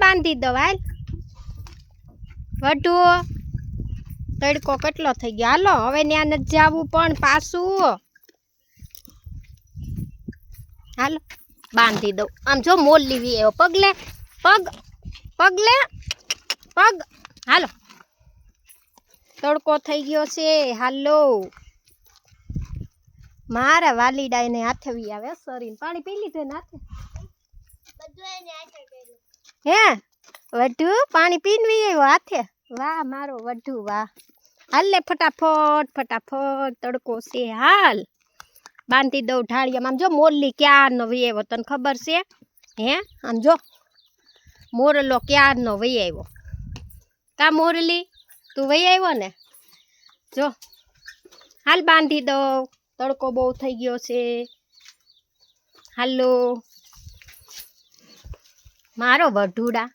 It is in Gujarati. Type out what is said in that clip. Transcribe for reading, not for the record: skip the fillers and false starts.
બાંધી દો હાલ વઢુ તડકો કેટલો થઈ ગયો હાલો હવે ત્યાં નથી જવું પણ પાછું હાલો બાંધી દઉં આમ જો મોલ લીવી એવો પગલે પગલે પગ હાલો તડકો થઈ ગયો છે હાલો મારા વાલીડાને હાથે વી આવે સરીને પાણી પી લીધું ને હાથે હે વઢુ પાણી પીનવી આવ્યો હાથે વાહ મારો વઢુ વાહ હાલ લે ફટાફટ ફટાફટ તડકો છે હાલ બાંધી દઉં ઢાળિયામાં આમ જો મોરલી ક્યારનો વી આવ્યો તને ખબર છે હે આમ જો મોરલો ક્યારનો વહી આવ્યો કા મોરલી તું વહી આવ્યો ને જો હાલ બાંધી દઉં તડકો બહુ થઈ ગયો છે હાલો મારો વઢુડા